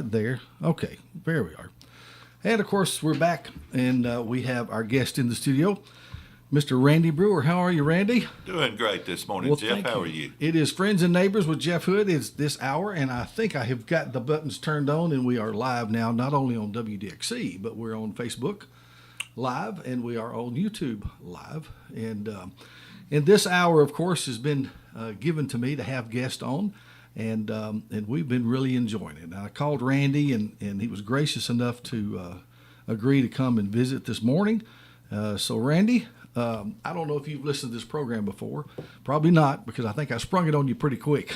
There. Okay, there we are. And of course, we're back, and we have our guest in the studio, Mr. Randy Brewer. How are you, Randy? Doing great this morning, Well, Jeff. thank How you. are you? It is Friends and Neighbors with Jeff Hood. It's this hour, and I think I have got the buttons turned on, and we are live now, not only on WDXE, but we're on Facebook Live, and we are on YouTube Live. And this hour, of course, has been given to me to have guests on. And we've been really enjoying it. And I called Randy, and he was gracious enough to agree to come and visit this morning. So, Randy, I don't know if you've listened to this program before. Probably not, because I think I sprung it on you pretty quick.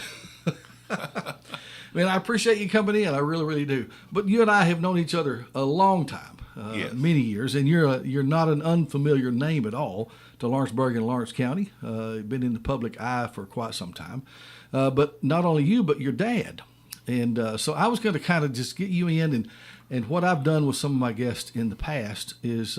Man, I appreciate you coming in. I really, really do. But you and I have known each other a long time, Yes. many years, and you're not an unfamiliar name at all to Lawrenceburg and Lawrence County. Been in the public eye for quite some time. But not only you, but your dad. And so I was going to kind of just get you in. And what I've done with some of my guests in the past is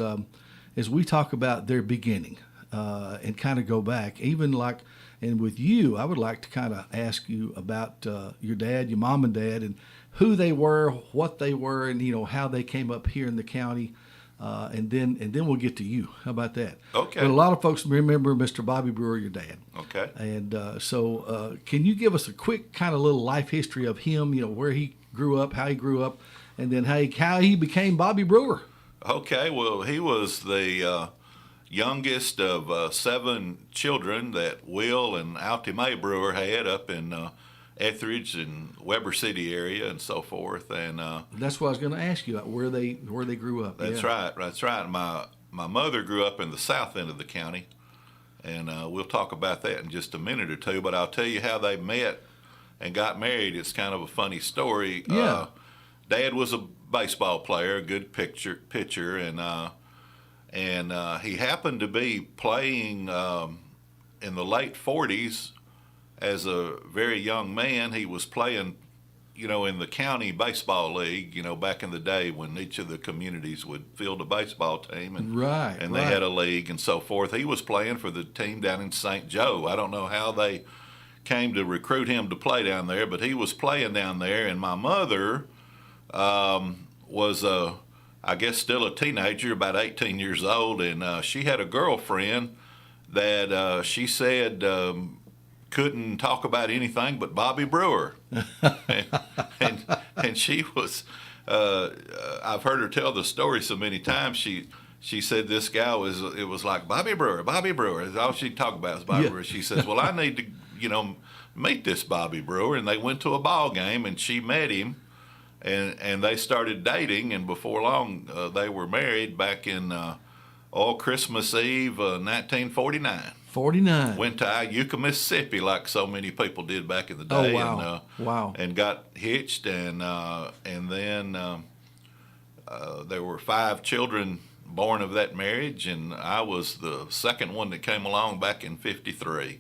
we talk about their beginning and kind of go back. Even like, and with you, I would like to kind of ask you about your dad, your mom and dad, and who they were, what they were, and, you know, how they came up here in the county. And then we'll get to you. How about that? Okay. But a lot of folks remember Mr. Bobby Brewer, your dad. Okay. And so can you give us a quick kind of little life history of him, you know, where he grew up, how he grew up, and then how he became Bobby Brewer? Okay. Well, he was the youngest of 7 children that Will and Altie Mae Brewer had up in Etheridge and Weber City area and so forth. And That's what I was going to ask you about, where they grew up. that's Yeah. right. That's right. My mother grew up in the south end of the county, and we'll talk about that in just a minute or two. But I'll tell you how they met and got married. It's kind of a funny story. Yeah. Dad was a baseball player, a good pitcher, and he happened to be playing in the late 40s as a very young man. He was playing, you know, in the county baseball league, you know, back in the day when each of the communities would field a baseball team, and Right. and they had a league and so forth. He was playing for the team down in St. Joe. I don't know how they came to recruit him to play down there, but he was playing down there. And my mother was, I guess, still a teenager, about 18 years old, and she had a girlfriend that she said couldn't talk about anything but Bobby Brewer. and she was, I've heard her tell the story so many times. She said this guy it was like Bobby Brewer. All she'd talk about is Bobby Brewer. She says, well, I need to, you know, meet this Bobby Brewer. And they went to a ball game, and she met him, and they started dating. And before long, they were married back in Christmas Eve, 1949. 49. Went to Iuka, Mississippi, like so many people did back in the Oh, day. wow. And, Wow. And got hitched, and then there were 5 children born of that marriage, and I was the second one that came along back in '53.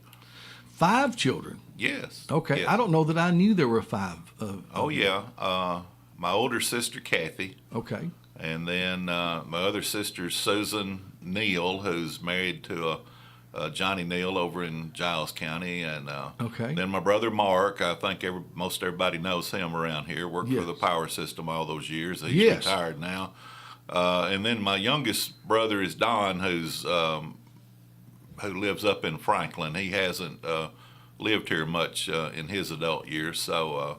5 children. Yes. Okay. Yes. I don't know that I knew there were 5. Oh yeah. My older sister Kathy, Okay. and then my other sister Susan Neal, who's married to Johnny Neal over in Giles County, and Okay. then my brother Mark. I think most everybody knows him around here. Worked for the Yes. power system all those years. He's Yes. retired now. And then my youngest brother is Don, who lives up in Franklin. He hasn't lived here much in his adult years, so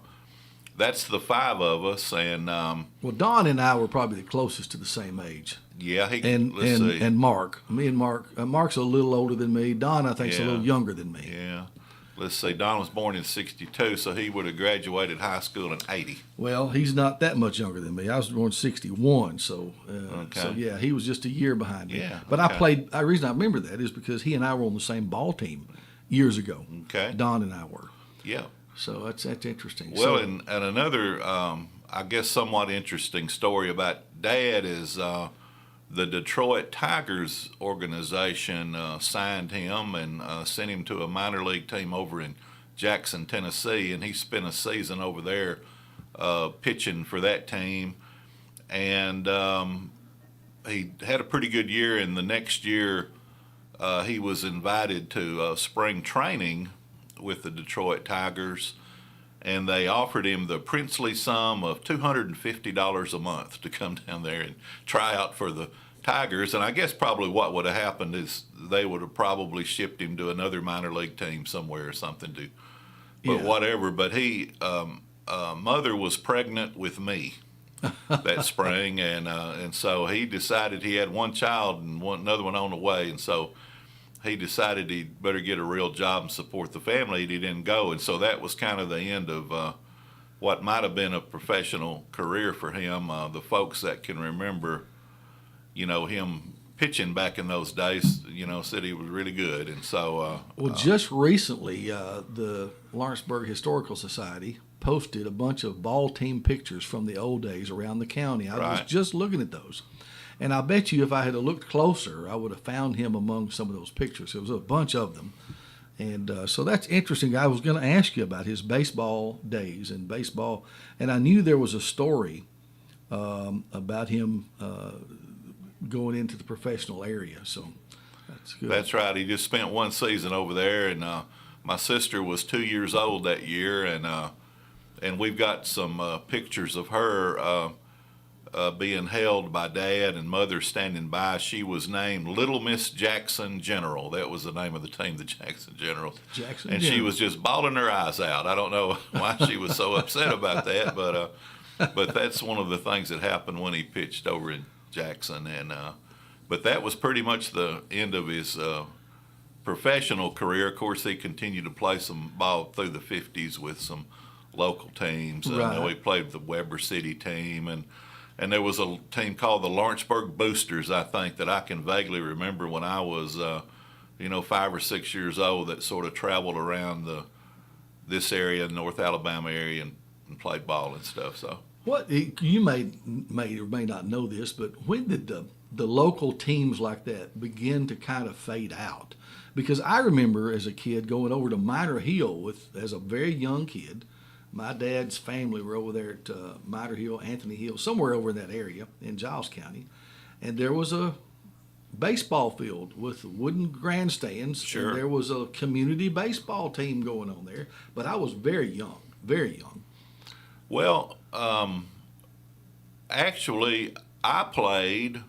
that's the 5 of us. And Well, Don and I were probably the closest to the same age. yeah, And let's see. and Mark, me and Mark, Mark's a little older than me. Don, I think, is a Yeah. little younger than me. Yeah. Let's see. Don was born in '62, so he would have graduated high school in '80. Well, he's not that much younger than me. I was born '61, so Okay. yeah, he was just a year behind me. Yeah, But okay. I played. The reason I remember that is because he and I were on the same ball team years ago. Okay. Don and I were. Yeah. So that's interesting. Well, So, and another, I guess, somewhat interesting story about Dad is the Detroit Tigers organization signed him and sent him to a minor league team over in Jackson, Tennessee, and he spent a season over there pitching for that team. And he had a pretty good year, and the next year he was invited to spring training with the Detroit Tigers, and they offered him the princely sum of $250 a month to come down there and try out for the Tigers. And I guess probably what would have happened is they would have probably shipped him to another minor league team somewhere or something to, but Yeah. whatever. But he, mother was pregnant with me that spring, and so he decided he had one child and another one on the way, and so he decided he'd better get a real job and support the family. He didn't go, and so that was kind of the end of what might have been a professional career for him. The folks that can remember, him pitching back in those days, said he was really good, and so. Well, just recently, the Lawrenceburg Historical Society posted a bunch of ball team pictures from the old days around the county. I was Right. just looking at those. And I bet you if I had looked closer, I would have found him among some of those pictures. There was a bunch of them. And so that's interesting. I was going to ask you about his baseball days and baseball. And I knew there was a story about him going into the professional area. So that's good. That's right. He just spent one season over there, and my sister was 2 years old that year, and we've got some pictures of her being held by Dad and Mother standing by. She was named Little Miss Jackson General. That was the name of the team, the Jackson Generals. Jackson and she General. was just bawling her eyes out. I don't know why she was so upset about that, but that's one of the things that happened when he pitched over in Jackson. And but that was pretty much the end of his professional career. Of course, he continued to play some ball through the 50s with some local teams. I know Right. he played with the Weber City team, and there was a team called the Lawrenceburg Boosters, I think, that I can vaguely remember when I was, 5 or 6 years old, that sort of traveled around this area, North Alabama area, and played ball and stuff. So What you may or may not know this, but when did the local teams like that begin to kind of fade out? Because I remember as a kid going over to Miner Hill as a very young kid. My dad's family were over there at Miner Hill, Anthony Hill, somewhere over in that area in Giles County, and there was a baseball field with wooden grandstands. Sure. And there was a community baseball team going on there, but I was very young, very young. well, actually, I played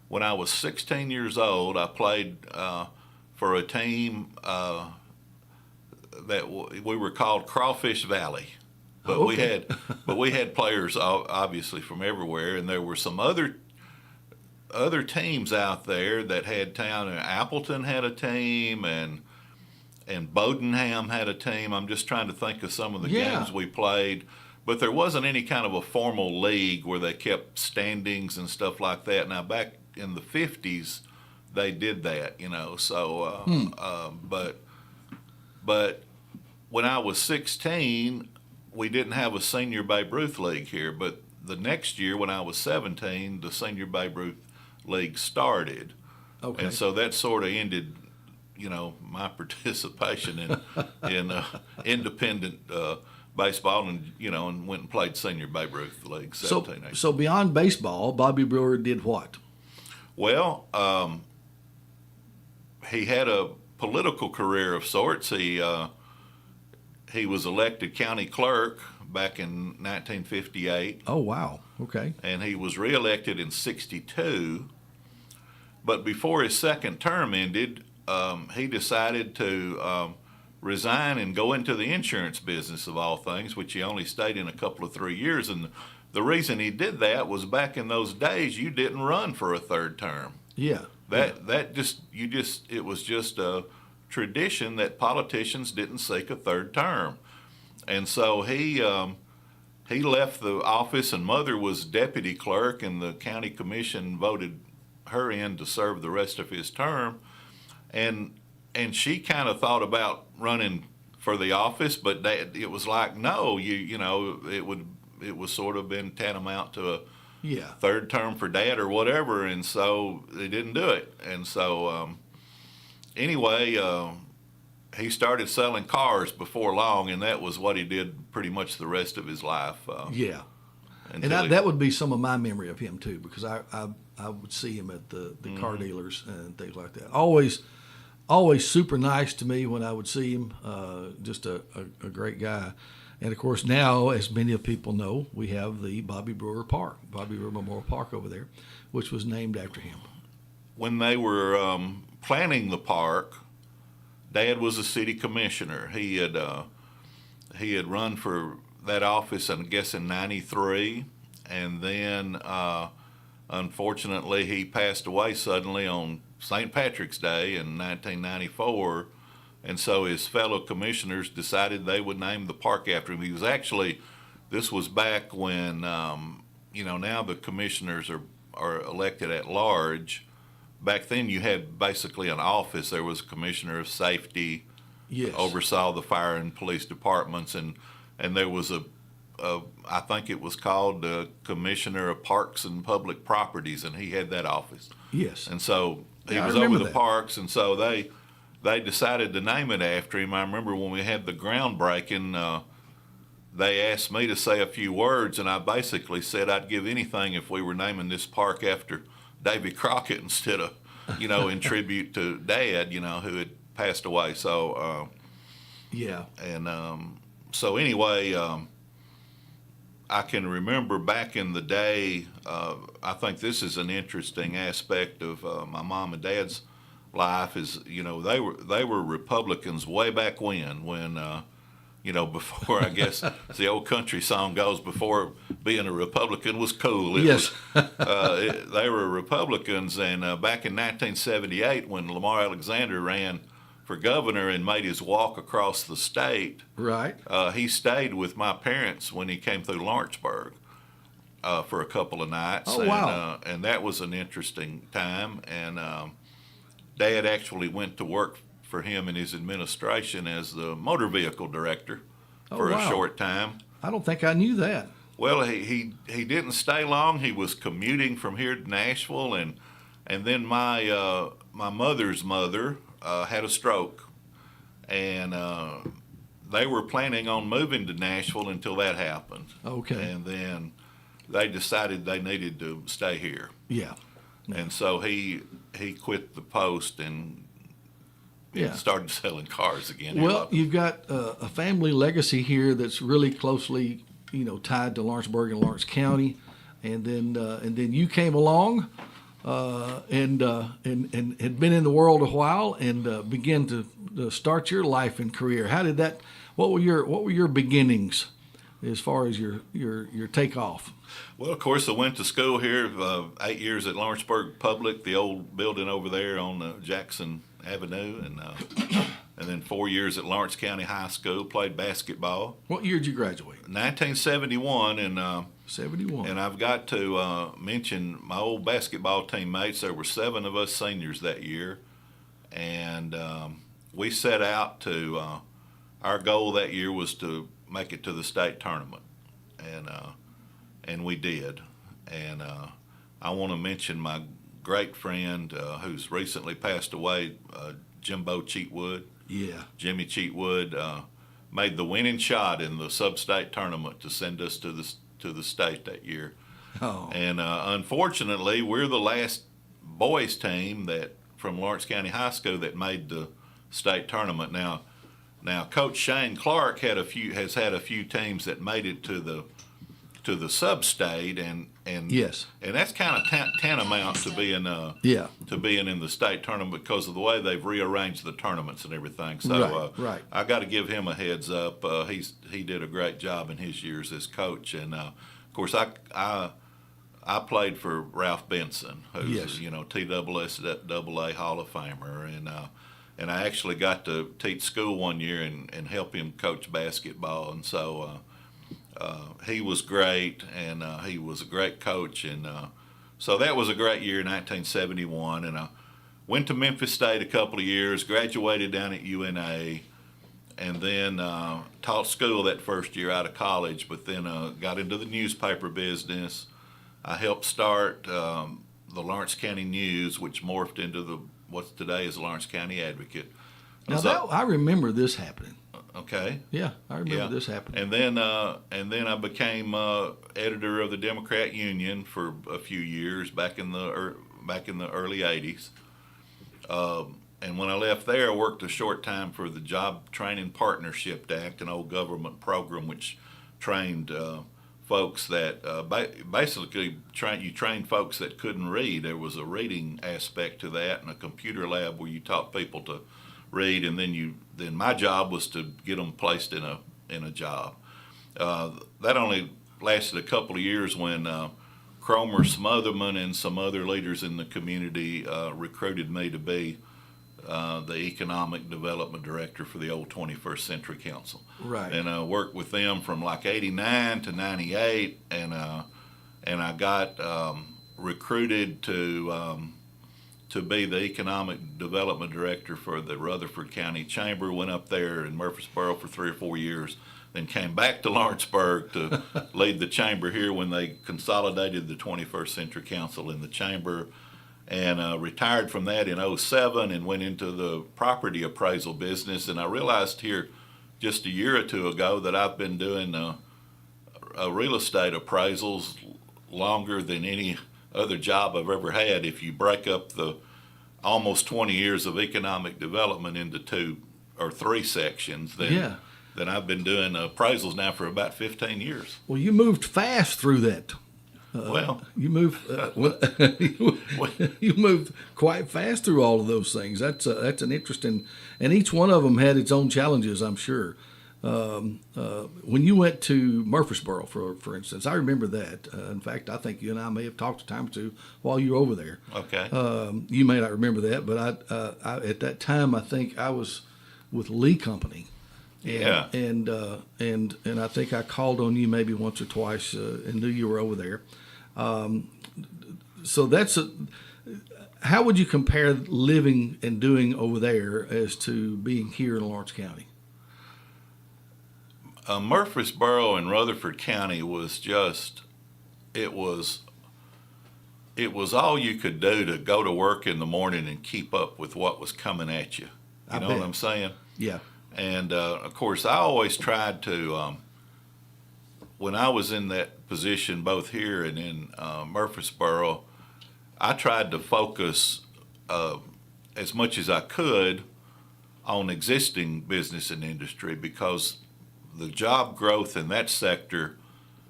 when I was 16 years old. I played for a team that we were called Crawfish Valley, but Okay. we had players obviously from everywhere, and there were some other teams out there that had town. Appleton had a team, and Bodenham had a team. I'm just trying to think of some of the Yeah. games we played, but there wasn't any kind of a formal league where they kept standings and stuff like that. Now back in the 50s, they did that, So, but when I was 16, we didn't have a senior Babe Ruth league here. But the next year, when I was 17, the senior Babe Ruth league started, Okay. and so that sort of ended, my participation in independent baseball, and went and played senior Babe Ruth league. 17, 18. So beyond baseball, Bobby Brewer did what? Well, he had a political career of sorts. He was elected county clerk back in 1958, Oh, wow. Okay. and he was reelected in 62. But before his second term ended, he decided to resign and go into the insurance business of all things, which he only stayed in a couple of 3 years. And the reason he did that was back in those days, you didn't run for a third term. Yeah. It was just a tradition that politicians didn't seek a third term. And so he left the office, and Mother was deputy clerk, and the county commission voted her in to serve the rest of his term. And she kind of thought about running for the office, but it was like, no, it was sort of been tantamount to a Yeah. third term for Dad or whatever, and so they didn't do it. And so anyway, he started selling cars before long, and that was what he did pretty much the rest of his life. Yeah. And until he- that would be some of my memory of him too, because I would see him at the car dealers and things like that. Always super nice to me when I would see him. Just a great guy. And of course, now, as many of people know, we have the Bobby Brewer Park, Bobby Brewer Memorial Park over there, which was named after him. When they were planning the park, Dad was a city commissioner. He had run for that office, I guess, in '93, and then unfortunately he passed away suddenly on St. Patrick's Day in 1994. And so his fellow commissioners decided they would name the park after him. He was actually, this was back when, now the commissioners are elected at large. Back then you had basically an office. There was a commissioner of safety, Yes. oversaw the fire and police departments, and there was I think it was called the Commissioner of Parks and Public Properties, and he had that office. Yes. And so he Yeah, I was over remember the that. parks, and so they decided to name it after him. I remember when we had the groundbreaking, they asked me to say a few words, and I basically said I'd give anything if we were naming this park after Davy Crockett instead of, in tribute to Dad, who had passed away. So, Yeah. and so anyway, I can remember back in the day, I think this is an interesting aspect of my mom and dad's life is, they were Republicans way back when, before, I guess the old country song goes, before being a Republican was cool. Yes. They were Republicans, and back in 1978 when Lamar Alexander ran for governor and made his walk across the state, Right. he stayed with my parents when he came through Lawrenceburg for a couple of nights. Oh, wow. And that was an interesting time. And Dad actually went to work for him in his administration as the motor vehicle director for wow. a short time. I don't think I knew that. Well, he didn't stay long. He was commuting from here to Nashville, and then my mother's mother had a stroke, and they were planning on moving to Nashville until that happened. Okay. And then they decided they needed to stay here, Yeah. and so he quit the post and Yeah. started selling cars again. Well, you've got a family legacy here that's really closely, tied to Lawrenceburg and Lawrence County, and then you came along, and had been in the world a while, and began to start your life and career. How did that? What were your beginnings, as far as your takeoff? Well, of course, I went to school here, 8 years at Lawrenceburg Public, the old building over there on Jackson Avenue, and then 4 years at Lawrence County High School, played basketball. What year did you graduate? 1971, and 71. and I've got to mention my old basketball teammates. There were 7 of us seniors that year, and we set out to, our goal that year was to make it to the state tournament, and we did. And I want to mention my great friend who's recently passed away, Jimbo Cheatwood. Yeah. Jimmy Cheatwood made the winning shot in the sub-state tournament to send us to the state that year. Oh. And unfortunately, we're the last boys team that from Lawrence County High School that made the state tournament. Now Coach Shane Clark has had a few teams that made it to the sub-state, and Yes. and that's kind of tantamount to being Yeah. in the state tournament because of the way they've rearranged the tournaments and everything. So Right. I got to give him a heads up. He did a great job in his years as coach, and of course I played for Ralph Benson, who's Yes. TSSAA Hall of Famer, and I actually got to teach school one year and help him coach basketball, and so. He was great, and he was a great coach, and so that was a great year, 1971. And I went to Memphis State a couple of years, graduated down at UNA, and then taught school that first year out of college. But then got into the newspaper business. I helped start the Lawrence County News, which morphed into what's today is the Lawrence County Advocate. Now I remember this happening. Okay. Yeah, I remember this happening. And then I became editor of the Democrat Union for a few years back in the early '80s. and when I left there, I worked a short time for the Job Training Partnership Act, an old government program which trained folks that basically you trained folks that couldn't read. There was a reading aspect to that, and a computer lab where you taught people to read, and then my job was to get them placed in a job. That only lasted a couple of years when Cromer Smotherman and some other leaders in the community recruited me to be the Economic Development Director for the old 21st Century Council. Right. And I worked with them from like 89 to 98, and I got recruited to be the Economic Development Director for the Rutherford County Chamber. Went up there in Murfreesboro for 3 or 4 years, then came back to Lawrenceburg to lead the chamber here when they consolidated the 21st Century Council in the chamber, and retired from that in '07 and went into the property appraisal business. And I realized here just a year or two ago that I've been doing real estate appraisals longer than any other job I've ever had. If you break up the almost 20 years of economic development into 2 or 3 sections, then I've been doing appraisals now for about 15 years. Well, you moved fast through that. You moved you moved quite fast through all of those things. That's an interesting, and each one of them had its own challenges, I'm sure. When you went to Murfreesboro, for instance, I remember that. In fact, I think you and I may have talked a time or two while you were over there. Okay. You may not remember that, but I at that time I think I was with Lee Company. And I think I called on you maybe once or twice and knew you were over there. So how would you compare living and doing over there as to being here in Lawrence County? Murfreesboro and Rutherford County was just, it was all you could do to go to work in the morning and keep up with what was coming at you. You know what I'm saying? Yeah. And of course, I always tried to, when I was in that position, both here and in Murfreesboro, I tried to focus as much as I could on existing business and industry, because the job growth in that sector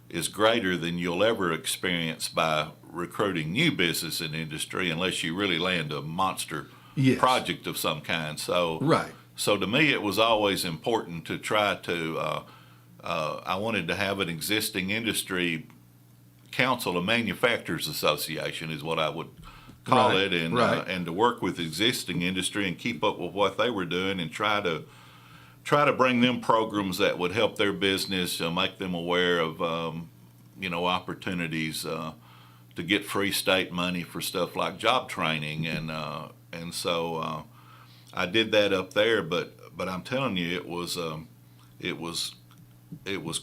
is greater than you'll ever experience by recruiting new business and industry, unless you really land a monster project of some kind. So, right. So to me, it was always important to try to, I wanted to have an existing industry council, a manufacturers association is what I would call it, and to work with existing industry and keep up with what they were doing, and try to bring them programs that would help their business, make them aware of, opportunities to get free state money for stuff like job training, and so I did that up there. But I'm telling you, it was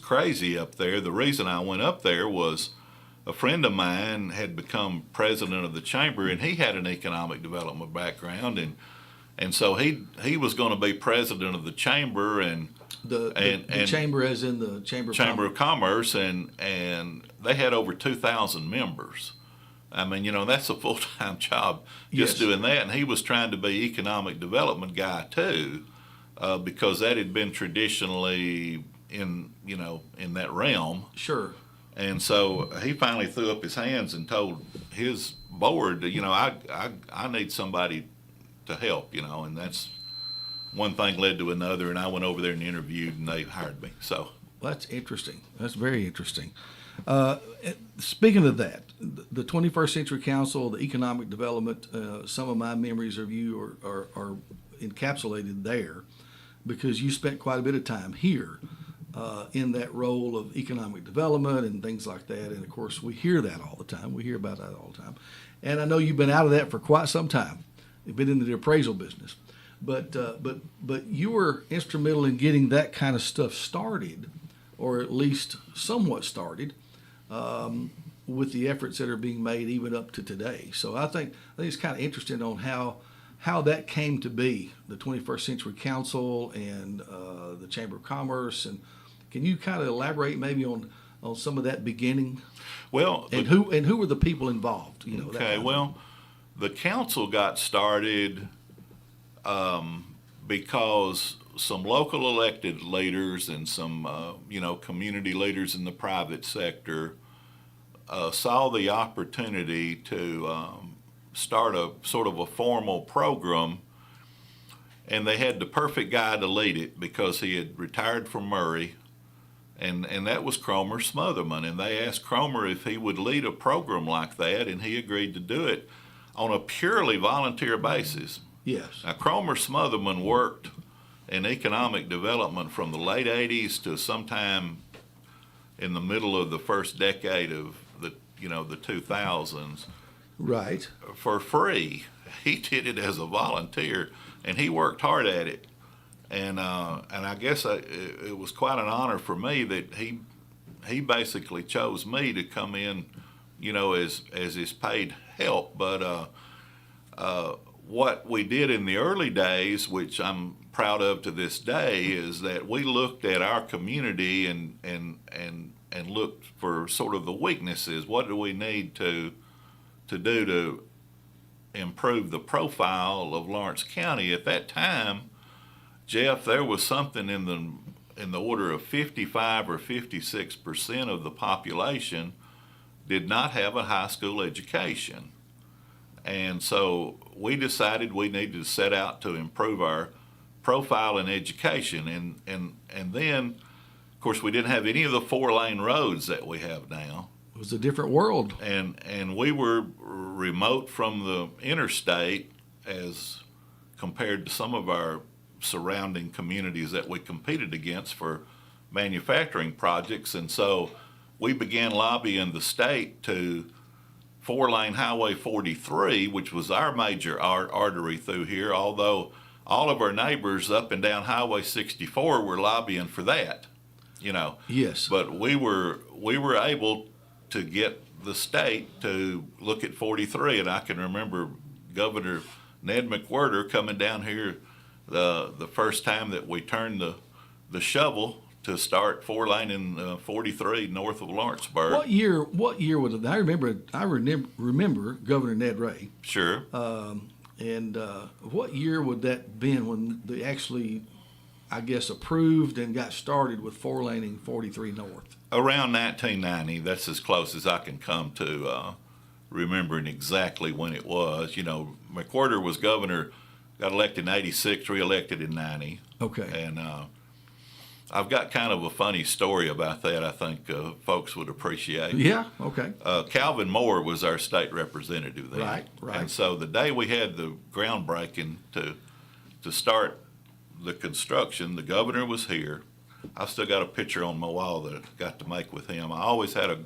crazy up there. The reason I went up there was a friend of mine had become president of the chamber, and he had an economic development background, and so he was going to be president of the chamber, and the chamber, as in the Chamber of Commerce, and they had over 2,000 members. I mean, that's a full-time job just doing that, and he was trying to be economic development guy too, because that had been traditionally in that realm. Sure. And so he finally threw up his hands and told his board, I need somebody to help, and that's one thing led to another, and I went over there and interviewed, and they hired me. So that's interesting. That's very interesting. Speaking of that, the 21st Century Council, the economic development, some of my memories of you are encapsulated there, because you spent quite a bit of time here in that role of economic development and things like that. And of course, we hear that all the time. We hear about that all the time. And I know you've been out of that for quite some time. You've been in the appraisal business, but you were instrumental in getting that kind of stuff started, or at least somewhat started, with the efforts that are being made even up to today. So I think it's kind of interesting on how that came to be, the 21st Century Council and the Chamber of Commerce. And can you kind of elaborate maybe on some of that beginning? Well, and who were the people involved? Okay, well, the council got started because some local elected leaders and some community leaders in the private sector saw the opportunity to start a sort of a formal program, and they had the perfect guy to lead it because he had retired from Murray, and that was Cromer Smotherman. And they asked Cromer if he would lead a program like that, and he agreed to do it on a purely volunteer basis. Yes. Now, Cromer Smotherman worked in economic development from the late 80s to sometime in the middle of the first decade of the 2000s. Right. For free. He did it as a volunteer, and he worked hard at it. And I guess it was quite an honor for me that he basically chose me to come in, as his paid help. But what we did in the early days, which I'm proud of to this day, is that we looked at our community and looked for sort of the weaknesses. What do we need to do to improve the profile of Lawrence County? At that time, Jeff, there was something in the order of 55 or 56% of the population did not have a high school education. And so we decided we needed to set out to improve our profile in education. And then, of course, we didn't have any of the 4-lane roads that we have now. It was a different world. And we were remote from the interstate as compared to some of our surrounding communities that we competed against for manufacturing projects. And so we began lobbying the state to 4-lane Highway 43, which was our major artery through here, although all of our neighbors up and down Highway 64 were lobbying for that, Yes. But we were able to get the state to look at 43, and I can remember Governor Ned McWhirter coming down here the first time that we turned the shovel to start 4-lane in 43 north of Lawrenceburg. What year was it? I remember Governor Ned Ray. Sure. And what year would that been when they actually, I guess, approved and got started with 4-laning 43 north? Around 1990. That's as close as I can come to remembering exactly when it was. McWhirter was governor, got elected in 86, reelected in 90. Okay. And I've got kind of a funny story about that I think folks would appreciate. Yeah, okay. Calvin Moore was our state representative then. Right. And so the day we had the groundbreaking to start the construction, the governor was here. I've still got a picture on my wall that I got to make with him. I always had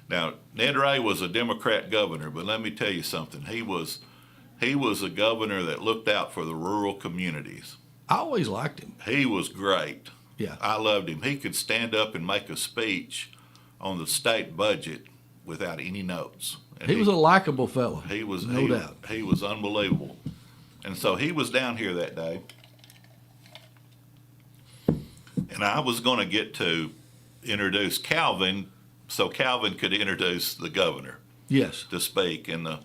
now, Ned Ray was a Democrat governor, but let me tell you something. He was a governor that looked out for the rural communities. I always liked him. He was great. Yeah. I loved him. He could stand up and make a speech on the state budget without any notes. And he was a likable fellow. He was no doubt. He was unbelievable. And so he was down here that day. And I was going to get to introduce Calvin so Calvin could introduce the governor. Yes. To speak. And the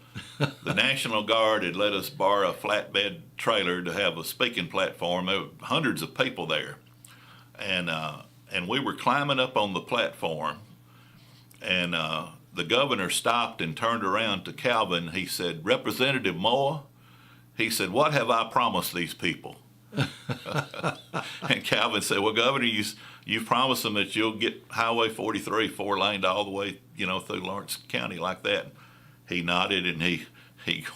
National Guard had let us borrow a flatbed trailer to have a speaking platform. There were hundreds of people there. And we were climbing up on the platform, and the governor stopped and turned around to Calvin. He said, "Representative Moore," he said, "what have I promised these people?" And Calvin said, "Well, Governor, you've promised them that you'll get Highway 43 4-laned all the way, through Lawrence County like that." He nodded, and he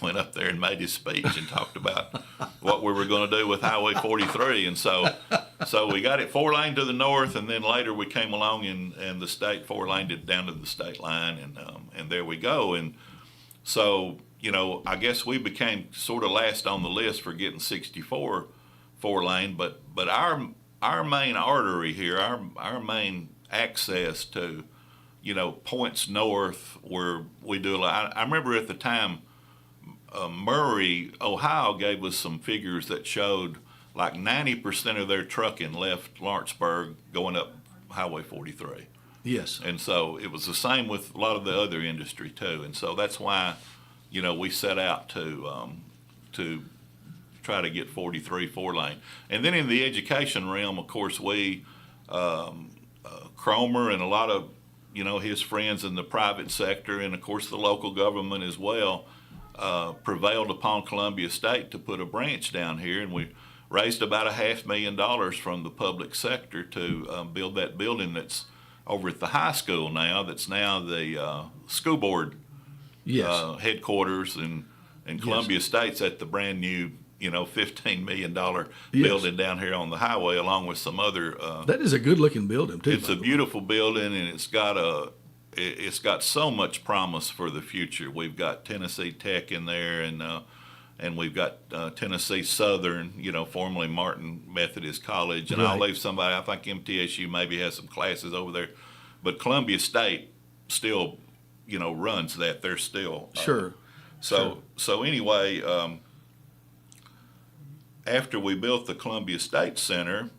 went up there and made his speech and talked about what we were going to do with Highway 43. And so we got it 4-lane to the north, and then later we came along and the state 4-laned it down to the state line, and there we go. And so, I guess we became sort of last on the list for getting 64 4-lane, but our main artery here, our main access to, points north where we do a lot. I remember at the time, Murray, Ohio gave us some figures that showed like 90% of their trucking left Lawrenceburg going up Highway 43. Yes. And so it was the same with a lot of the other industry too. And so that's why, we set out to try to get 43 4-lane. And then in the education realm, of course, we Cromer and a lot of his friends in the private sector, and of course the local government as well, prevailed upon Columbia State to put a branch down here, and we raised about $500,000 from the public sector to build that building that's over at the high school now. That's now the school board headquarters, and Columbia State's at the brand new $15 million building down here on the highway, along with some other. That is a good looking building too. It's a beautiful building, and it's got so much promise for the future. We've got Tennessee Tech in there, and we've got Tennessee Southern, formerly Martin Methodist College, and I'll leave somebody. I think MTSU maybe has some classes over there, but Columbia State still, runs that. They're still sure. So anyway. After we built the Columbia State Center,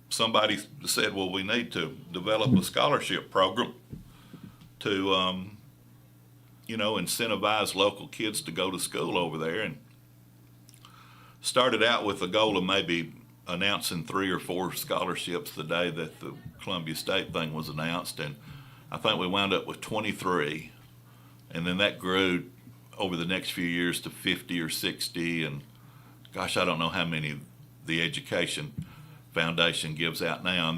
somebody said, well, we need to develop a scholarship program to, incentivize local kids to go to school over there. And started out with the goal of maybe announcing 3 or 4 scholarships the day that the Columbia State thing was announced. And I think we wound up with 23. And then that grew over the next few years to 50 or 60. And gosh, I don't know how many the Education Foundation gives out now, and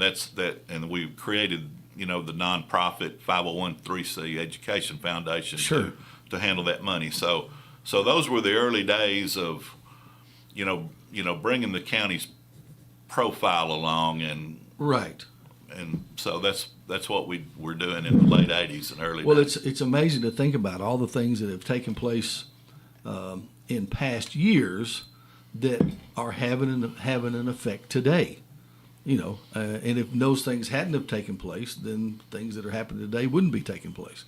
we created, the nonprofit 501(c)(3) Education Foundation to handle that money. So those were the early days of, bringing the county's profile along, and and so that's what we were doing in the late '80s and early. Well, 90s. it's amazing to think about all the things that have taken place in past years that are having an effect today, and if those things hadn't have taken place, then things that are happening today wouldn't be taking place.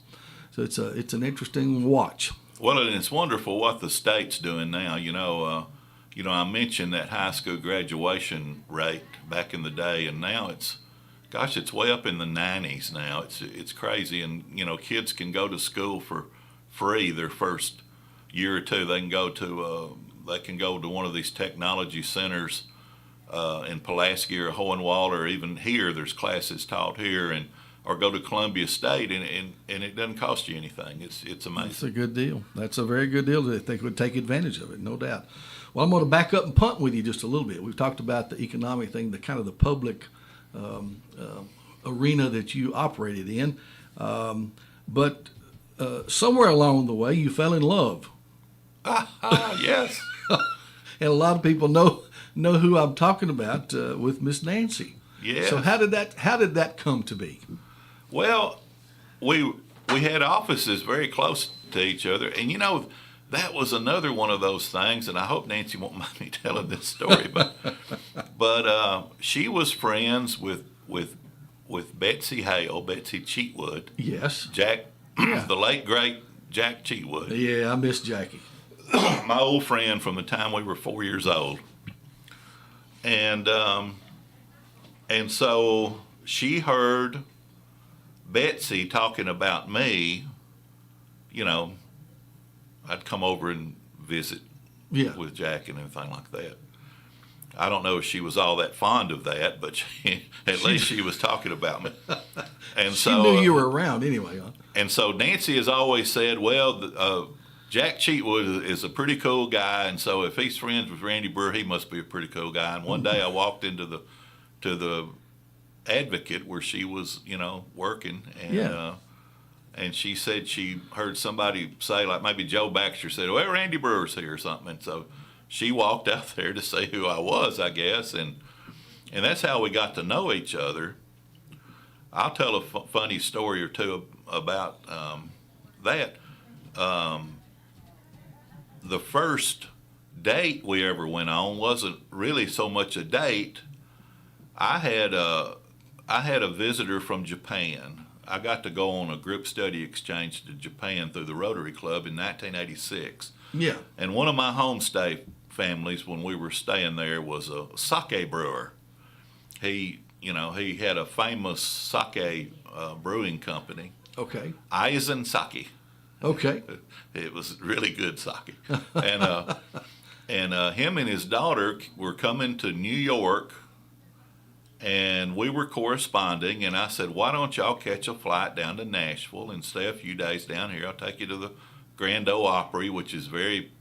So it's an interesting watch. Well, and it's wonderful what the state's doing now. I mentioned that high school graduation rate back in the day, and now it's way up in the 90s now. It's crazy, and kids can go to school for free their first year or two. They can go to one of these technology centers in Pulaski or Hohenwald, or even here. There's classes taught here, or go to Columbia State, and it doesn't cost you anything. It's amazing. That's a good deal. That's a very good deal. They would take advantage of it, no doubt. Well, I'm going to back up and punt with you just a little bit. We've talked about the economic thing, the kind of the public arena that you operated in, but somewhere along the way, you fell in love. Yes. And a lot of people know who I'm talking about with Miss Nancy. Yeah. So how did that come to be? Well, we had offices very close to each other, and that was another one of those things. And I hope Nancy won't mind me telling this story, but she was friends with Betsy Hale, Betsy Cheatwood. Yes. Jack, the late great Jack Cheatwood. Yeah, I miss Jackie. My old friend from the time we were 4 years old, and so she heard Betsy talking about me. I'd come over and visit with Jack and everything like that. I don't know if she was all that fond of that, but at least she was talking about me. And she knew you were around anyway. Huh? And so Nancy has always said, well, Jack Cheatwood is a pretty cool guy, and so if he's friends with Randy Burr, he must be a pretty cool guy. And one day I walked into the Advocate where she was, working, and she said she heard somebody say, like maybe Joe Baxter said, well, Randy Brewer's here or something. And so she walked out there to see who I was, I guess, and that's how we got to know each other. I'll tell a funny story or two about that. The first date we ever went on wasn't really so much a date. I had a visitor from Japan. I got to go on a group study exchange to Japan through the Rotary Club in 1986. Yeah. And one of my homestay families, when we were staying there, was a sake brewer. He had a famous sake brewing company. Okay. Aizen Sake. Okay. It was really good sake. And him and his daughter were coming to New York, and we were corresponding. And I said, why don't y'all catch a flight down to Nashville and stay a few days down here? I'll take you to the Grand Ole Opry, which is very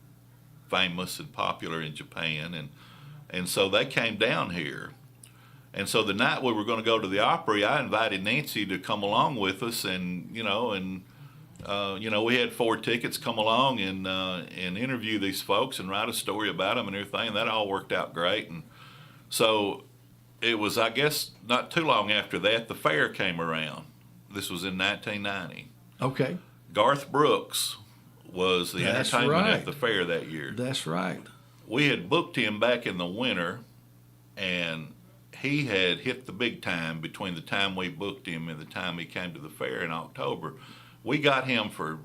famous and popular in Japan. And so they came down here. And so the night we were going to go to the Opry, I invited Nancy to come along with us, and we had 4 tickets, come along and interview these folks and write a story about them and everything. And that all worked out great. And so it was, I guess, not too long after that, the fair came around. This was in 1990. Okay. Garth Brooks was the That's entertainment right. at the fair that year. That's right. We had booked him back in the winter, and he had hit the big time between the time we booked him and the time he came to the fair in October. We got him for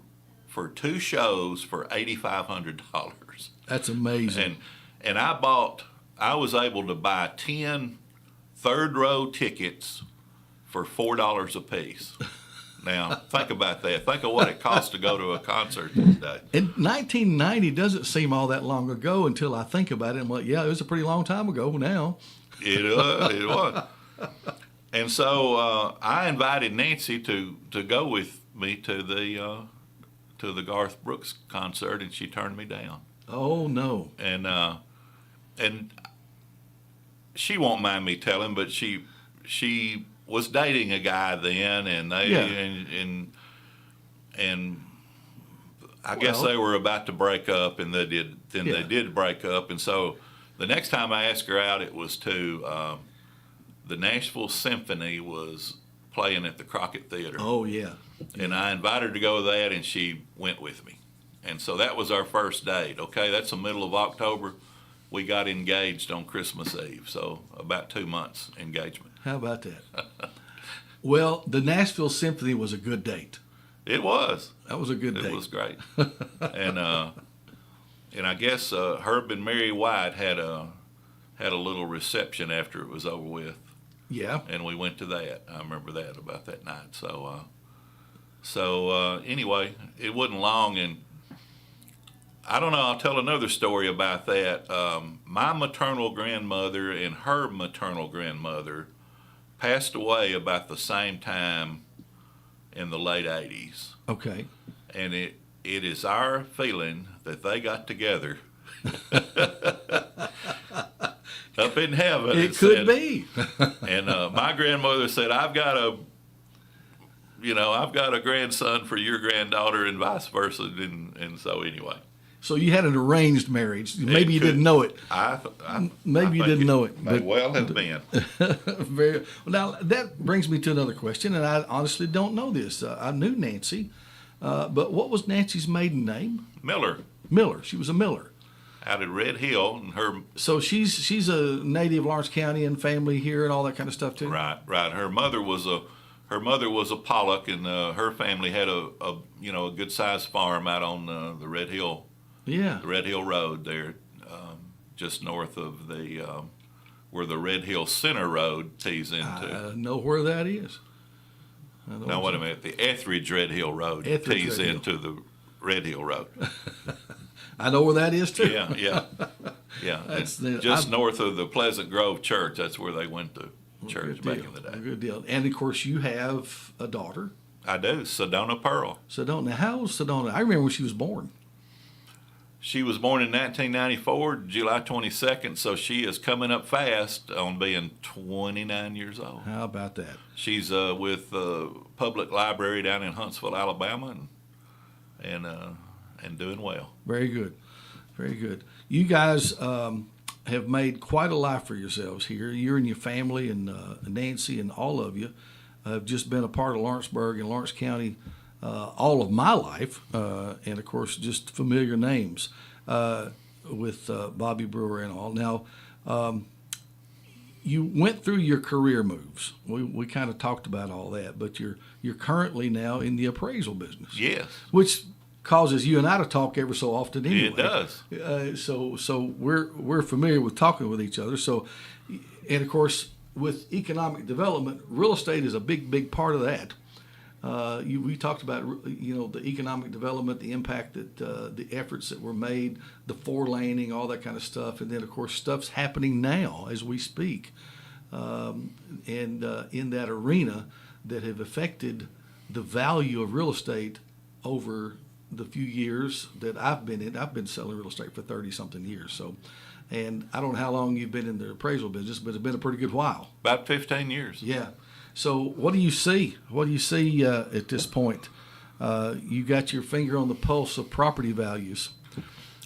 2 shows for $8,500. That's amazing. And I was able to buy 10 third-row tickets for $4 a piece. Now, think about that. Think of what it costs to go to a concert these days. And 1990 doesn't seem all that long ago until I think about it. I'm like, yeah, it was a pretty long time ago now. It was. And so I invited Nancy to go with me to the Garth Brooks concert, and she turned me down. Oh no! And she won't mind me telling, but she was dating a guy then, and they and I guess they were about to break up, and they did break up, and so the next time I asked her out, it was to the Nashville Symphony was playing at the Crockett Theater. Oh yeah. And I invited her to go to that, and she went with me. And so that was our first date. Okay, that's the middle of October. We got engaged on Christmas Eve, so about 2 months engagement. How about that? Well, the Nashville Symphony was a good date. It was. That was a good date. It was great. And I guess Herb and Mary White had a little reception after it was over with. Yeah. And we went to that. I remember that about that night. So anyway, it wasn't long, and I don't know. I'll tell another story about that. My maternal grandmother and her maternal grandmother passed away about the same time in the late 80s. Okay. And it is our feeling that they got together up in heaven. It could be. And my grandmother said, I've got a grandson for your granddaughter, and vice versa. And so anyway. So you had an arranged marriage. Maybe you didn't know it. Maybe you didn't know it. May well have been. Very well. Now that brings me to another question, and I honestly don't know this. I knew Nancy, but what was Nancy's maiden name? Miller. Miller. She was a Miller. Out at Red Hill, and her. So she's a native of Lawrence County and family here and all that kind of stuff too. Right. Her mother was a Pollock, and her family had a good sized farm out on the Red Hill. Yeah. The Red Hill Road there, just north of where the Red Hill Center Road tees into. I know where that is. Now, wait a minute. The Etheridge Red Hill Road tees into the Red Hill Road. I know where that is too. Yeah. Just north of the Pleasant Grove Church. That's where they went to church back in the day. Good deal. And of course, you have a daughter. I do. Sedona Pearl. Sedona. How old is Sedona? I remember when she was born. She was born in 1994, July 22nd, so she is coming up fast on being 29 years old. How about that? She's with the public library down in Huntsville, Alabama, and doing well. Very good. Very good. You guys have made quite a life for yourselves here. You and your family and Nancy and all of you have just been a part of Lawrenceburg and Lawrence County all of my life, and of course just familiar names with Bobby Brewer and all. Now, you went through your career moves. We kind of talked about all that, but you're currently now in the appraisal business. Yes. Which causes you and I to talk ever so often anyway. It does. So we're familiar with talking with each other. So, and of course, with economic development, real estate is a big part of that. We talked about the economic development, the impact that the efforts that were made, the four laning, all that kind of stuff, and then of course stuff's happening now as we speak, and in that arena that have affected the value of real estate over the few years that I've been in. I've been selling real estate for 30 something years, so. And I don't know how long you've been in the appraisal business, but it's been a pretty good while. About 15 years. Yeah. So what do you see? What do you see at this point? You got your finger on the pulse of property values.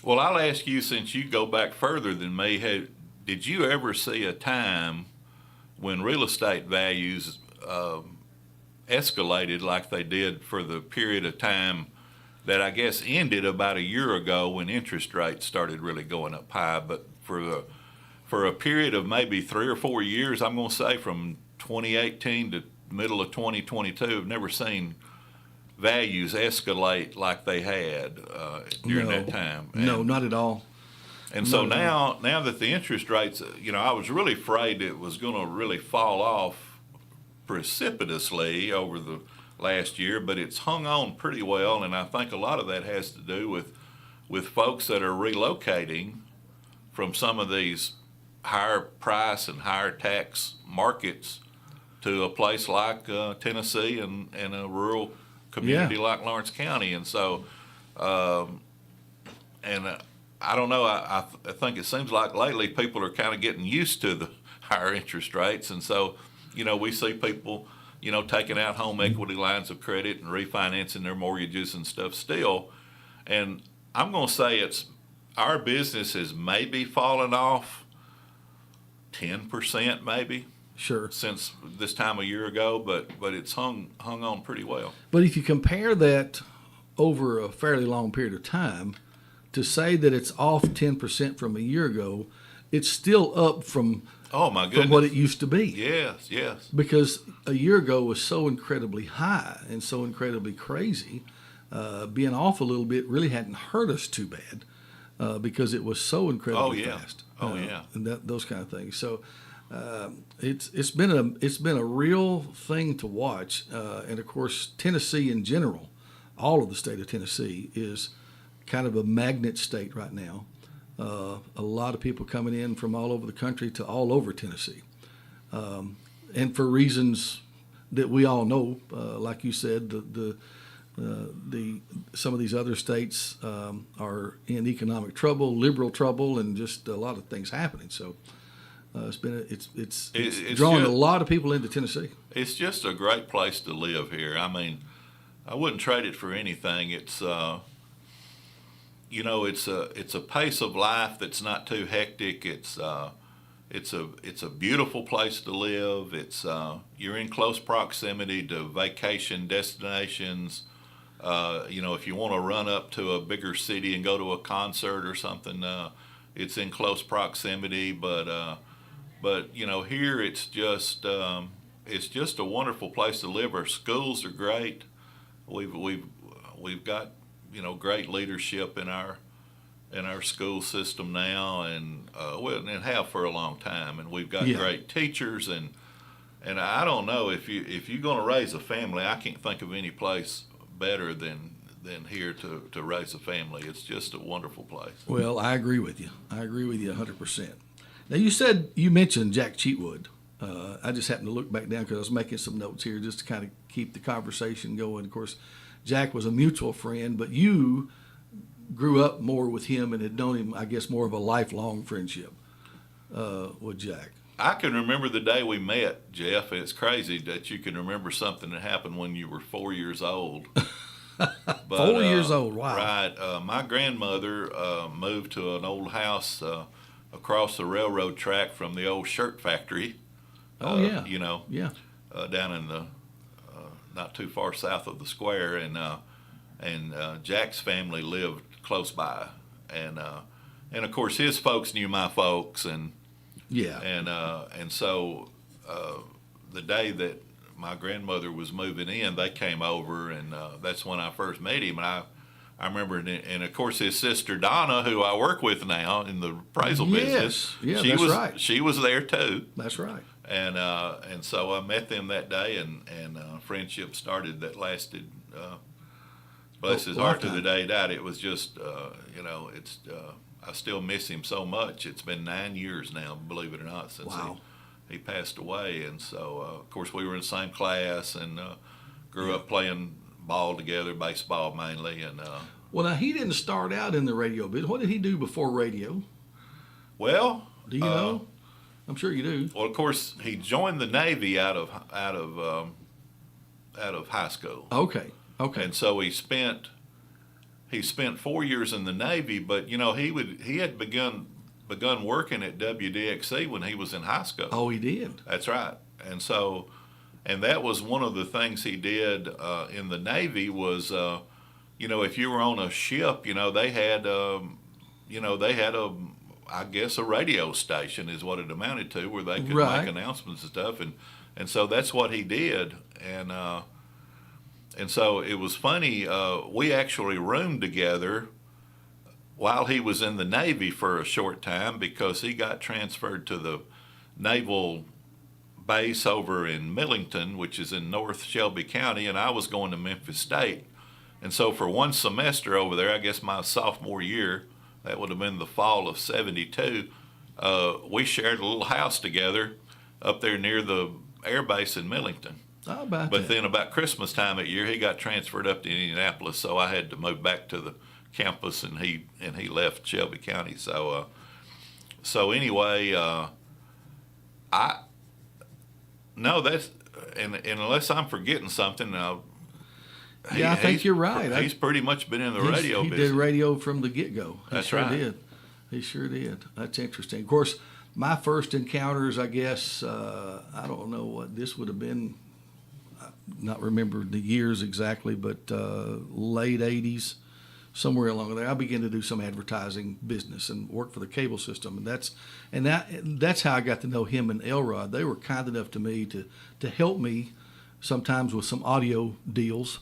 Well, I'll ask you, since you go back further than me, did you ever see a time when real estate values escalated like they did for the period of time that I guess ended about a year ago when interest rates started really going up high? But for a period of maybe 3 or 4 years, I'm going to say from 2018 to middle of 2022, I've never seen values escalate like they had during that time. No, not at all. And so now that the interest rates, I was really afraid it was going to really fall off precipitously over the last year, but it's hung on pretty well, and I think a lot of that has to do with folks that are relocating from some of these higher price and higher tax markets to a place like Tennessee and a rural community like Lawrence County. And so, I don't know, I think it seems like lately people are kind of getting used to the higher interest rates. And so, we see people, taking out home equity lines of credit and refinancing their mortgages and stuff still. And I'm going to say our business has maybe fallen off 10% maybe. Sure. Since this time a year ago, but it's hung on pretty well. But if you compare that over a fairly long period of time, to say that it's off 10% from a year ago, it's still up from what it used to be. Yes. Because a year ago was so incredibly high and so incredibly crazy. Being off a little bit really hadn't hurt us too bad because it was so incredibly fast. And those kind of things. So. It's been a real thing to watch, and of course Tennessee in general, all of the state of Tennessee is kind of a magnet state right now. A lot of people coming in from all over the country to all over Tennessee, and for reasons that we all know, like you said, the some of these other states are in economic trouble, liberal trouble, and just a lot of things happening. So. It's drawing a lot of people into Tennessee. It's just a great place to live here. I mean, I wouldn't trade it for anything. It's it's a pace of life that's not too hectic. It's a beautiful place to live. It's you're in close proximity to vacation destinations. If you want to run up to a bigger city and go to a concert or something, it's in close proximity. But here it's just a wonderful place to live. Our schools are great. We've got great leadership in our school system now, and have for a long time. And we've got great teachers, and I don't know if you're going to raise a family, I can't think of any place better than here to raise a family. It's just a wonderful place. Well, I agree with you. 100%. Now, you mentioned Jack Cheatwood. I just happened to look back down because I was making some notes here just to kind of keep the conversation going. Of course, Jack was a mutual friend, but you grew up more with him and had known him, I guess, more of a lifelong friendship with Jack. I can remember the day we met, Jeff. It's crazy that you can remember something that happened when you were 4 years old. But, 4 years old, wow. Right. My grandmother moved to an old house across the railroad track from the old shirt factory. Down in the not too far south of the square, and Jack's family lived close by, and of course his folks knew my folks, and so the day that my grandmother was moving in, they came over, and that's when I first met him, and I remember, and of course his sister Donna, who I work with now in the appraisal business. Yeah, she that's was right. she was there too. That's right. And so I met them that day, and friendship started that lasted. Bless his heart to the day he died. It was just it's I still miss him so much. It's been 9 years now, believe it or not, since he passed away. And so of course we were in the same class and grew up playing ball together, baseball mainly. And well, now he didn't start out in the radio business. What did he do before radio? Well, do you know? I'm sure you do. Well, of course, he joined the Navy out of high school. Okay. And so he spent 4 years in the Navy, but he had begun working at WDXE when he was in high school. Oh, he did. That's right. And so, and that was one of the things he did in the Navy was, if you were on a ship, they had I guess a radio station is what it amounted to, where they could make announcements and stuff, and so that's what he did, and so it was funny. We actually roomed together while he was in the Navy for a short time because he got transferred to the naval base over in Millington, which is in North Shelby County, and I was going to Memphis State, and so for one semester over there, I guess my sophomore year. That would have been the fall of '72. We shared a little house together up there near the air base in Millington. But then about Christmas time that year, he got transferred up to Indianapolis, so I had to move back to the campus, and he left Shelby County. So anyway, unless I'm forgetting something. I think you're right. He's pretty much been in the radio business. He did radio from the get-go. That's right. He sure did. That's interesting. Of course, my first encounters, I guess, I don't know what this would have been. Not remember the years exactly, but late 80s, somewhere along there. I began to do some advertising business and work for the cable system, and that's how I got to know him and Elrod. They were kind enough to me to help me sometimes with some audio deals.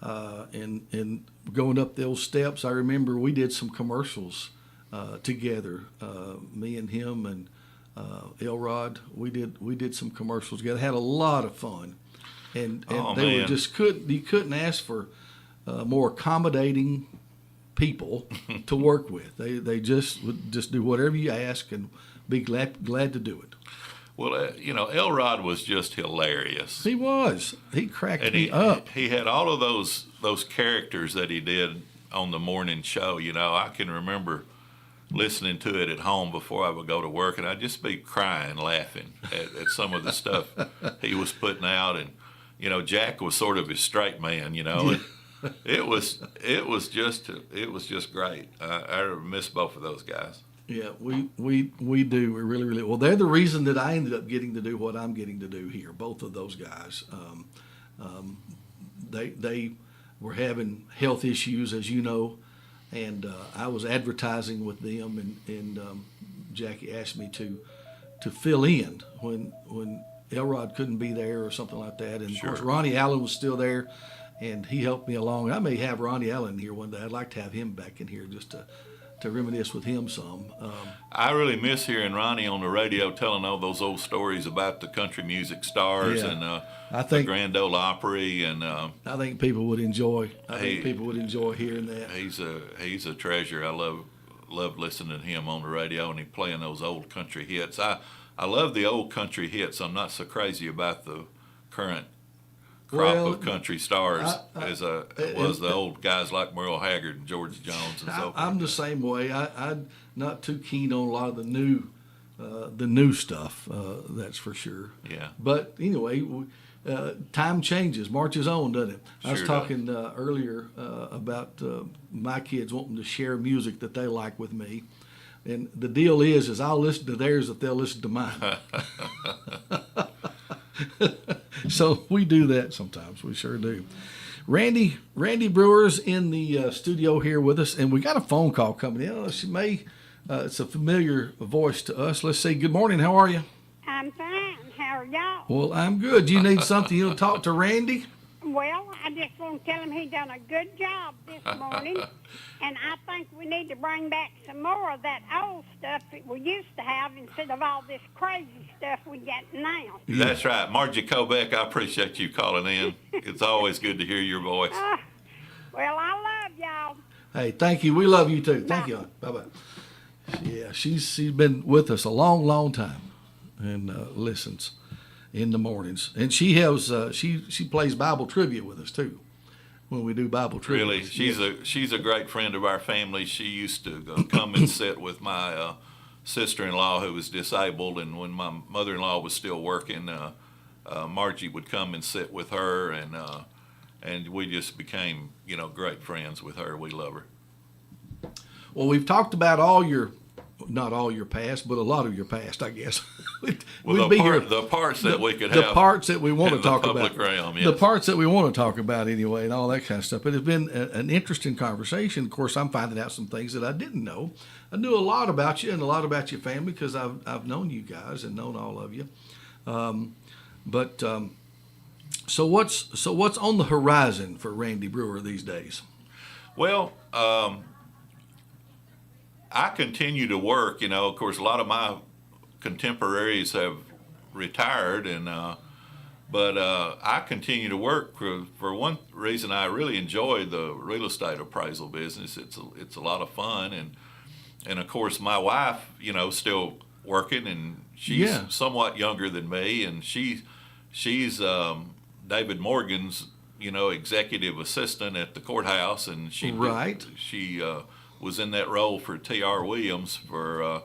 And going up those steps, I remember we did some commercials together. Me and him and Elrod, we did some commercials together. Had a lot of fun, and they were you couldn't ask for more accommodating people to work with. They just would just do whatever you ask and be glad to do it. Well, Elrod was just hilarious. He was. He cracked me up. He had all of those characters that he did on the morning show. I can remember listening to it at home before I would go to work, and I'd just be crying, laughing at some of the stuff he was putting out. And Jack was sort of his straight man. And it was just great. I miss both of those guys. Yeah, we do. We really, really well. They're the reason that I ended up getting to do what I'm getting to do here. Both of those guys, they were having health issues, as you know, and I was advertising with them, and Jackie asked me to fill in when Elrod couldn't be there or something like that. And of course, Ronnie Allen was still there, and he helped me along. I may have Ronnie Allen here one day. I'd like to have him back in here just to reminisce with him some. I really miss hearing Ronnie on the radio telling all those old stories about the country music stars and the Grand Ole Opry, and I think people would enjoy. Hearing that. He's a treasure. I love listening to him on the radio and he playing those old country hits. I love the old country hits. I'm not so crazy about the current crop of country stars as was the old guys like Merle Haggard and George Jones and so forth. I'm the same way. I'm not too keen on a lot of the new stuff. That's for sure. Yeah. But anyway, time changes, marches on, doesn't it? I was talking earlier about my kids wanting to share music that they like with me, and the deal is I'll listen to theirs if they'll listen to mine. So we do that sometimes. We sure do. Randy Brewer's in the studio here with us, and we got a phone call coming in. She may, it's a familiar voice to us. Let's see. Good morning. How are you? I'm fine. How are y'all? Well, I'm good. You need something? You'll talk to Randy? Well, I just want to tell him he done a good job this morning, and I think we need to bring back some more of that old stuff that we used to have instead of all this crazy stuff we get now. That's right. Margie Kobeck, I appreciate you calling in. It's always good to hear your voice. Well, I love y'all. Hey, thank you. We love you too. Thank you. Bye-bye. Yeah, she's been with us a long, long time, and listens in the mornings. And she has she plays Bible trivia with us too when we do Bible trivia. Really, she's a great friend of our family. She used to come and sit with my sister-in-law who was disabled, and when my mother-in-law was still working, Margie would come and sit with her, and we just became great friends with her. We love her. Well, we've talked about not all your past, but a lot of your past, I guess. The parts that we could have. The parts that we want to talk about. Realm, yes. The parts that we want to talk about anyway, and all that kind of stuff. But it's been an interesting conversation. Of course, I'm finding out some things that I didn't know. I knew a lot about you and a lot about your family because I've known you guys and known all of you. So what's on the horizon for Randy Brewer these days? Well, I continue to work. Of course, a lot of my contemporaries have retired, but I continue to work for one reason. I really enjoy the real estate appraisal business. It's a lot of fun, and of course, my wife, still working, and she's somewhat younger than me, and she's David Morgan's executive assistant at the courthouse, and she was in that role for T.R. Williams for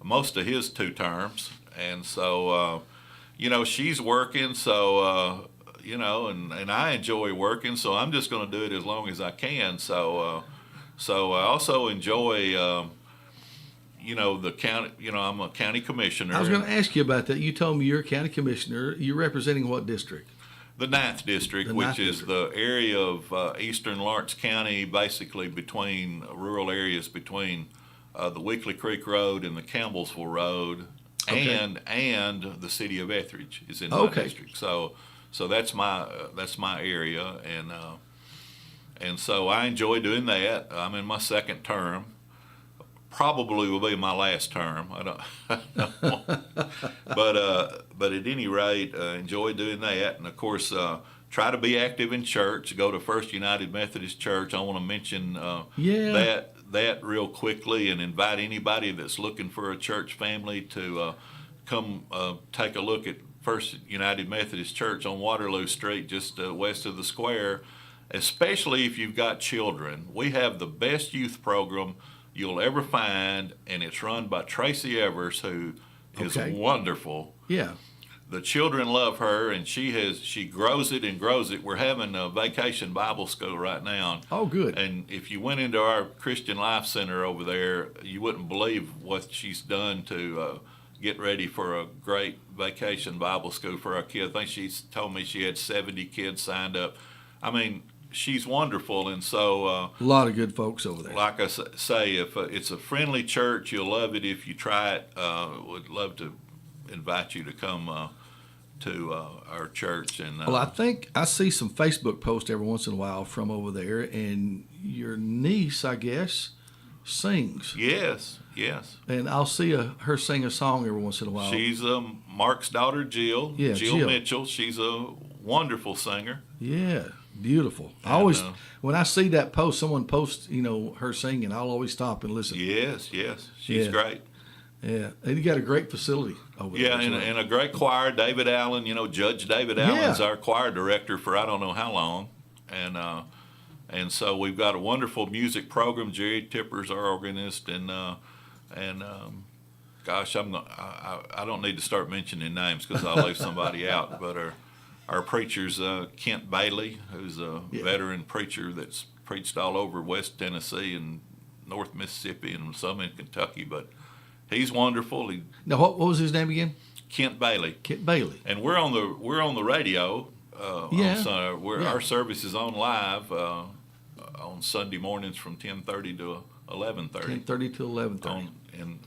most of his 2 terms. And so, she's working, so, and I enjoy working, so I'm just going to do it as long as I can. So I also enjoy, the county, I'm a county commissioner. I was going to ask you about that. You told me you're a county commissioner. You're representing what district? The 9th District, which is the area of eastern Lawrence County, basically between rural areas between the Weakley Creek Road and the Campbellsville Road, and the city of Etheridge is in my district. So that's my area, and so I enjoy doing that. I'm in my 2nd term. Probably will be my last term. I don't, but at any rate, enjoy doing that, and of course, try to be active in church. Go to First United Methodist Church. I want to mention that real quickly, and invite anybody that's looking for a church family to come take a look at First United Methodist Church on Waterloo Street, just west of the square. Especially if you've got children, we have the best youth program you'll ever find, and it's run by Tracy Evers, who is wonderful. Yeah. The children love her, and she grows it and grows it. We're having a vacation Bible school right now. Oh, good. And if you went into our Christian Life Center over there, you wouldn't believe what she's done to get ready for a great vacation Bible school for our kids. I think she's told me she had 70 kids signed up. I mean, she's wonderful, and so a lot of good folks over there. Like I say, if it's a friendly church, you'll love it if you try it. Would love to invite you to come to our church. And well, I think I see some Facebook posts every once in a while from over there, and your niece, I guess, sings. Yes. And I'll see her sing a song every once in a while. She's Mark's daughter, Jill. Yeah, Jill Mitchell. She's a wonderful singer. Yeah. Beautiful. I always, when I see that post, someone posts, her singing, I'll always stop and listen. Yes. She's great. Yeah. And you got a great facility over there. Yeah, and a great choir. David Allen, Judge David Allen's our choir director for I don't know how long. And so we've got a wonderful music program. Jerry Tipper's our organist, and gosh, I don't need to start mentioning names because I'll leave somebody out, but our preacher's Kent Bailey, who's a veteran preacher that's preached all over West Tennessee and North Mississippi and some in Kentucky, but he's wonderful. Now, what was his name again? Kent Bailey. Kent Bailey. And we're on the radio. Our service is on live on Sunday mornings from 10:30 to 11:30. 10:30 to 11:30.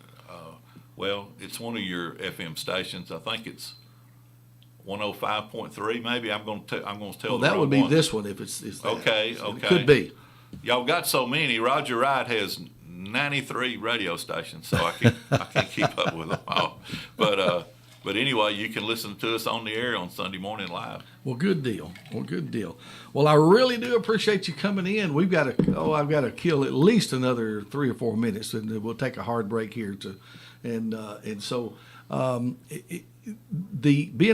Well, it's one of your FM stations. I think it's 105.3 maybe. I'm going to tell Well, the that wrong would be one. this one if it's that. Okay, So okay. It could be. Y'all got so many. Roger Wright has 93 radio stations, so I can't keep up with them all. But anyway, you can listen to us on the air on Sunday morning live. Well, good deal. Well, I really do appreciate you coming in. I've got to kill at least another 3 or 4 minutes, and then we'll take a hard break here being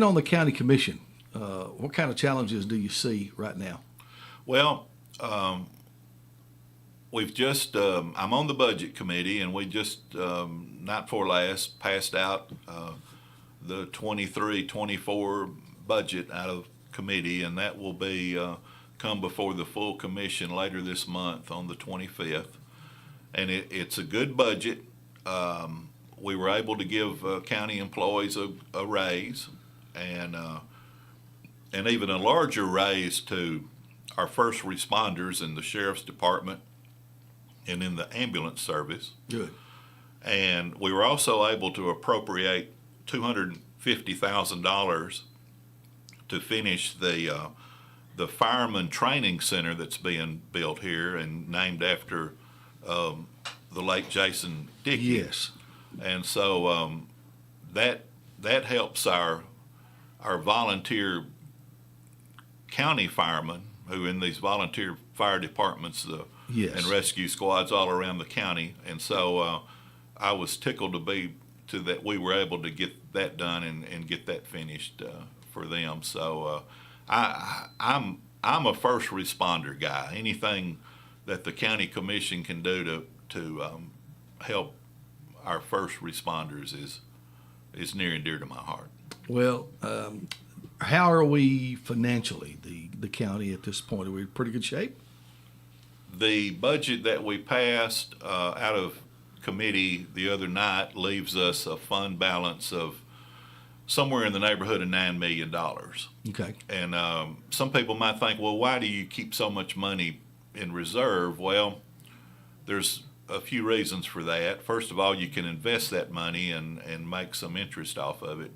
on the county commission, what kind of challenges do you see right now? Well, we've just, I'm on the budget committee, and we just, night before last, passed out the 23-24 budget out of committee, and that will be come before the full commission later this month on the 25th. And it's a good budget. We were able to give county employees a raise, and even a larger raise to our first responders in the sheriff's department and in the ambulance service. Good. And we were also able to appropriate $250,000 to finish the fireman training center that's being built here and named after the late Jason Dickey. Yes. And so that helps our volunteer county firemen who in these volunteer fire departments Yes. and rescue squads all around the county. And so I was tickled that we were able to get that done and get that finished for them. So I'm a first responder guy. Anything that the county commission can do to help our first responders is near and dear to my heart. Well, how are we financially, the county at this point? Are we in pretty good shape? The budget that we passed out of committee the other night leaves us a fund balance of somewhere in the neighborhood of $9 million. Okay. And some people might think, well, why do you keep so much money in reserve? Well, there's a few reasons for that. First of all, you can invest that money and make some interest off of it.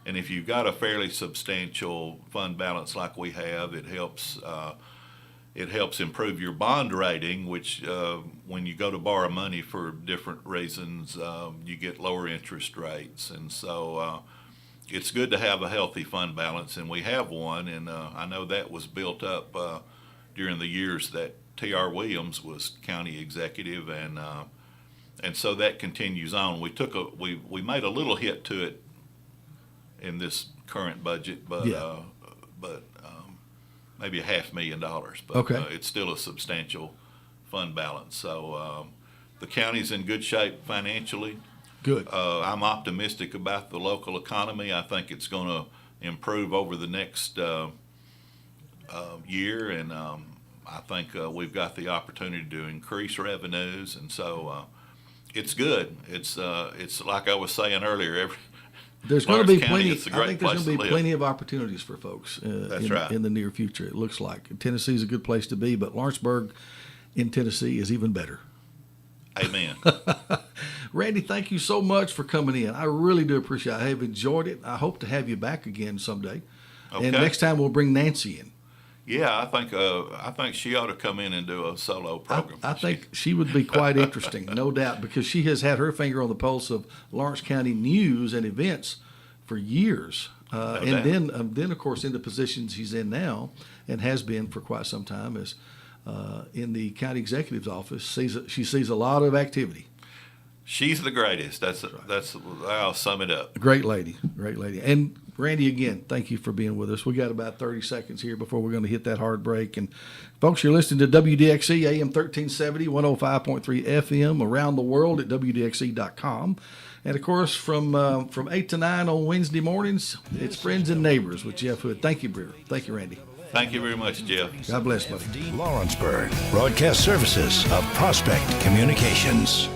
And if you've got a fairly substantial fund balance like we have, it helps improve your bond rating, which when you go to borrow money for different reasons, you get lower interest rates. And so it's good to have a healthy fund balance, and we have one. And I know that was built up during the years that T.R. Williams was county executive, and so that continues on. We made a little hit to it in this current budget, but maybe $500,000. But Okay. It's still a substantial fund balance. So the county's in good shape financially. Good. I'm optimistic about the local economy. I think it's going to improve over the next year, and I think we've got the opportunity to increase revenues, and so it's good. It's like I was saying earlier. There's going to be plenty. It's a great I think there's place going to to be live. plenty of opportunities for folks That's right. in the near future. It looks like Tennessee's a good place to be, but Lawrenceburg in Tennessee is even better. Amen. Randy, thank you so much for coming in. I really do appreciate it. I have enjoyed it. I hope to have you back again someday. Okay. And next time we'll bring Nancy in. Yeah, I think she ought to come in and do a solo program. I think she would be quite interesting, no doubt, because she has had her finger on the pulse of Lawrence County news and events for years. doubt. Then, of course, in the position she's in now and has been for quite some time is in the county executive's office. She sees a lot of activity. She's the greatest. That's I'll sum it up. Great lady. And Randy, again, thank you for being with us. We got about 30 seconds here before we're going to hit that hard break. And folks, you're listening to WDXE AM 1370, 105.3 FM around the world at WDXE.com. And of course, from 8 to 9 on Wednesday mornings, it's Friends and Neighbors with Jeff Hood. Thank you, Brewer. Thank you, Randy. Thank you very much, Jeff. God bless, buddy. Lawrenceburg Broadcast Services of Prospect Communications.